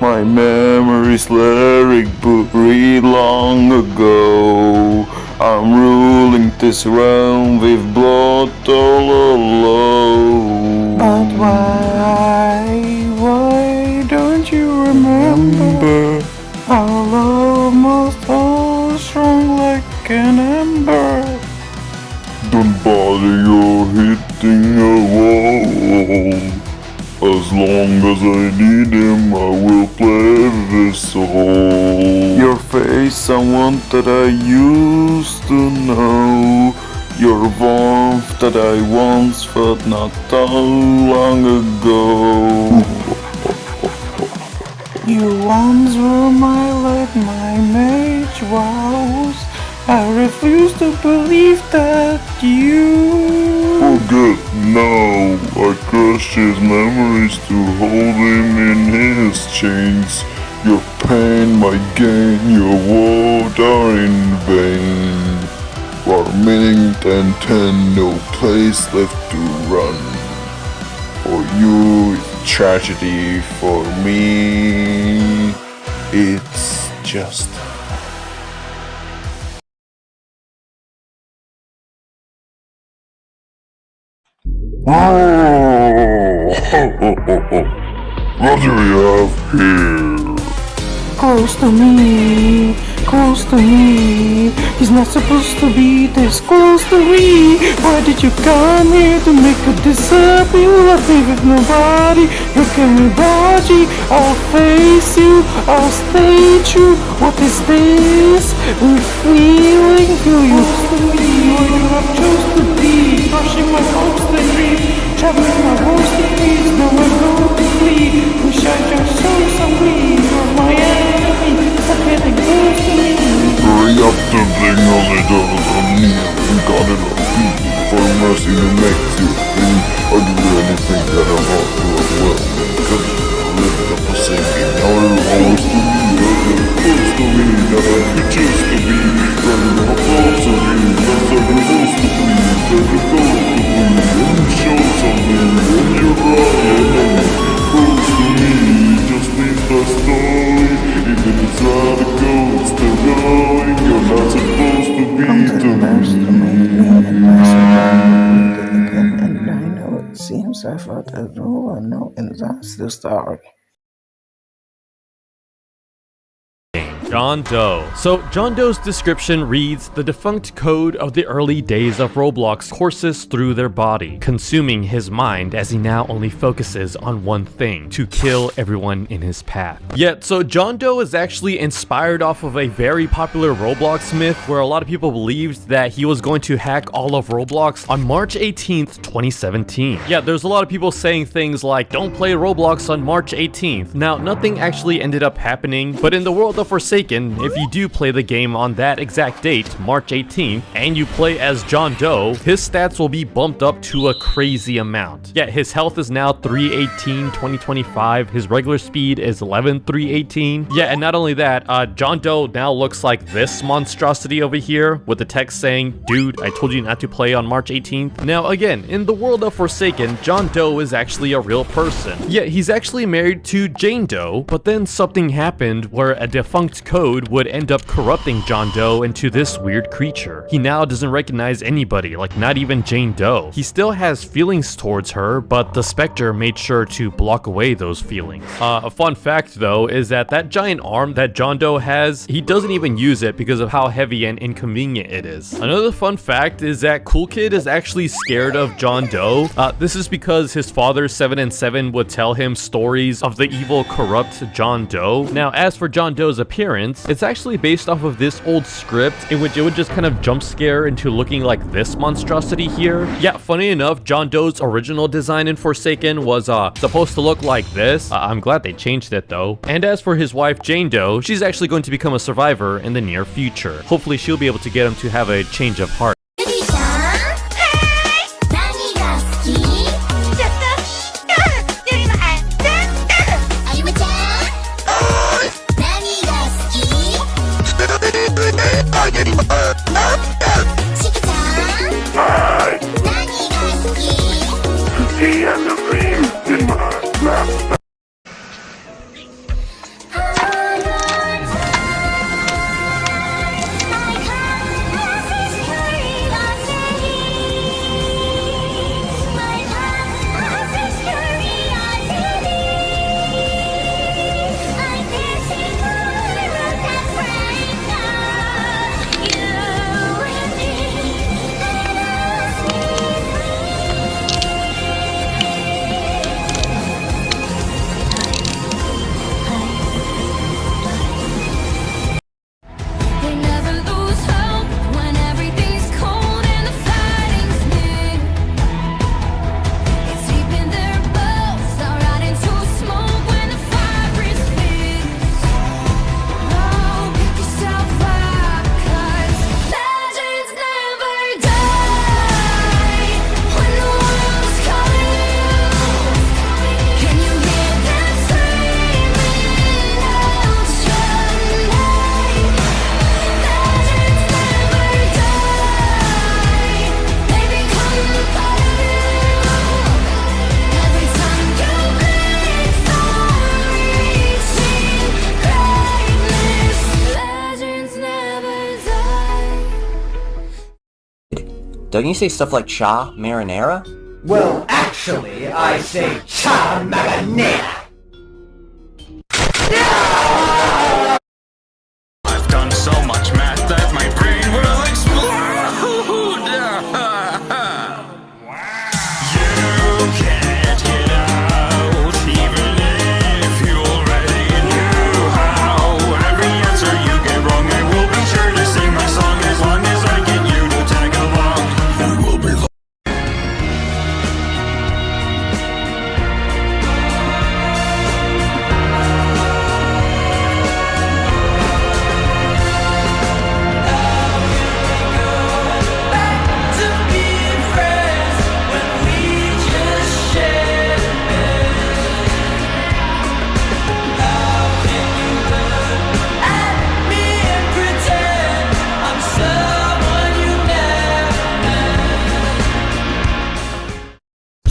My memory's lyric book read long ago. I'm ruling this realm with blood all alone. But why don't you remember our love must hold strong like an ember? Don't bother, you're hitting a wall. As long as I need him, I will play this song. Your face, someone that I used to know. Your warmth that I once felt not that long ago. You once were my light, my mage vows. I refuse to believe that you Forget now, I crushed his memories to hold him in his chains. Your pain, my gain, your words are in vain. For meaning and ten, no place left to run. For you, it's tragedy. For me, it's just what do we have here? close to me, close to me. He's not supposed to be this close to me. Why did you come here to make a disappear? Left me with nobody. Look at me, dodgy. I'll face you, I'll stay true. What is this? We're feeling. Feel you close to me, where you have chose to be. Crushing my hopes and dreams, traveling my hopes to peace. Now I go to sleep. Wish I just saw somebody. You're my enemy, but getting close to me. Bring up the thing on the devils on me. And God it on me. For mercy to make you free. I'll do anything that I want to as well. Cause I live up a singing. Now you're always to me. You're close to me. That I could choose to be. Running up close to me. That's how you're supposed to be. That you're close to me. And show something. When you're crying. Close to me. Just leave the story. Even if it's radical, it's still going. You're not supposed to be to me. And I know it seems I thought I know, and that's the story. John Doe. So John Doe's description reads, the defunct code of the early days of Roblox courses through their body, consuming his mind as he now only focuses on one thing, to kill everyone in his path. Yet, so John Doe is actually inspired off of a very popular Roblox myth where a lot of people believed that he was going to hack all of Roblox on March 18th, 2017. Yeah, there's a lot of people saying things like, don't play Roblox on March 18th. Now, nothing actually ended up happening, but in the world of Forsaken, Forsaken, if you do play the game on that exact date, March 18th, and you play as John Doe, his stats will be bumped up to a crazy amount. Yeah, his health is now 318, 2025. His regular speed is 11, 318. Yeah, and not only that, John Doe now looks like this monstrosity over here with the text saying, "Dude, I told you not to play on March 18th." Now again, in the world of Forsaken, John Doe is actually a real person. Yeah, he's actually married to Jane Doe, but then something happened where a defunct code would end up corrupting John Doe into this weird creature. He now doesn't recognize anybody, like not even Jane Doe. He still has feelings towards her, but the Spectre made sure to block away those feelings. A fun fact though is that giant arm that John Doe has, he doesn't even use it because of how heavy and inconvenient it is. Another fun fact is that Cool Kid is actually scared of John Doe. This is because his father 7 and 7 would tell him stories of the evil, corrupt John Doe. Now, as for John Doe's appearance, it's actually based off of this old script in which it would just kind of jump scare into looking like this monstrosity here. Yeah, funny enough, John Doe's original design in Forsaken was supposed to look like this. I'm glad they changed it though. And as for his wife Jane Doe, she's actually going to become a survivor in the near future. Hopefully she'll be able to get him to have a change of heart. Don't you say stuff like cha marinara? Well, actually, I say cha marinara. I've done so much math that my brain will explode. You can't get out, even if you already knew how. Every answer you get wrong, I will be sure to sing my song as long as I get you to tag along. You will be.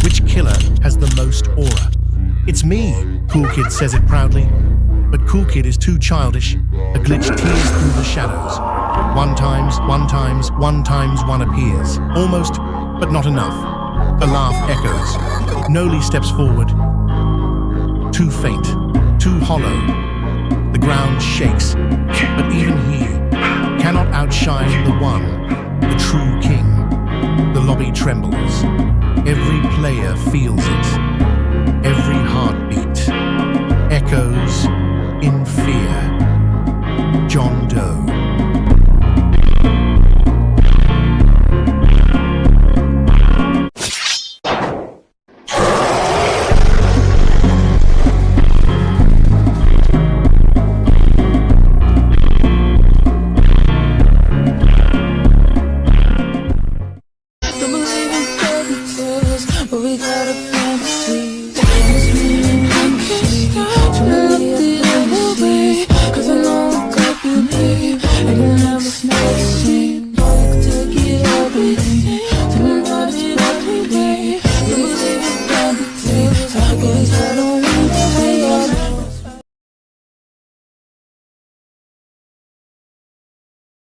Which killer has the most aura? It's me, Cool Kid says it proudly. But Cool Kid is too childish. A glitch tears through the shadows. One times one appears. Almost, but not enough. A laugh echoes. Noli steps forward. Too faint, too hollow. The ground shakes, but even he cannot outshine the one, the true king. The lobby trembles. Every player feels it. Every heartbeat echoes in fear. John Doe. without a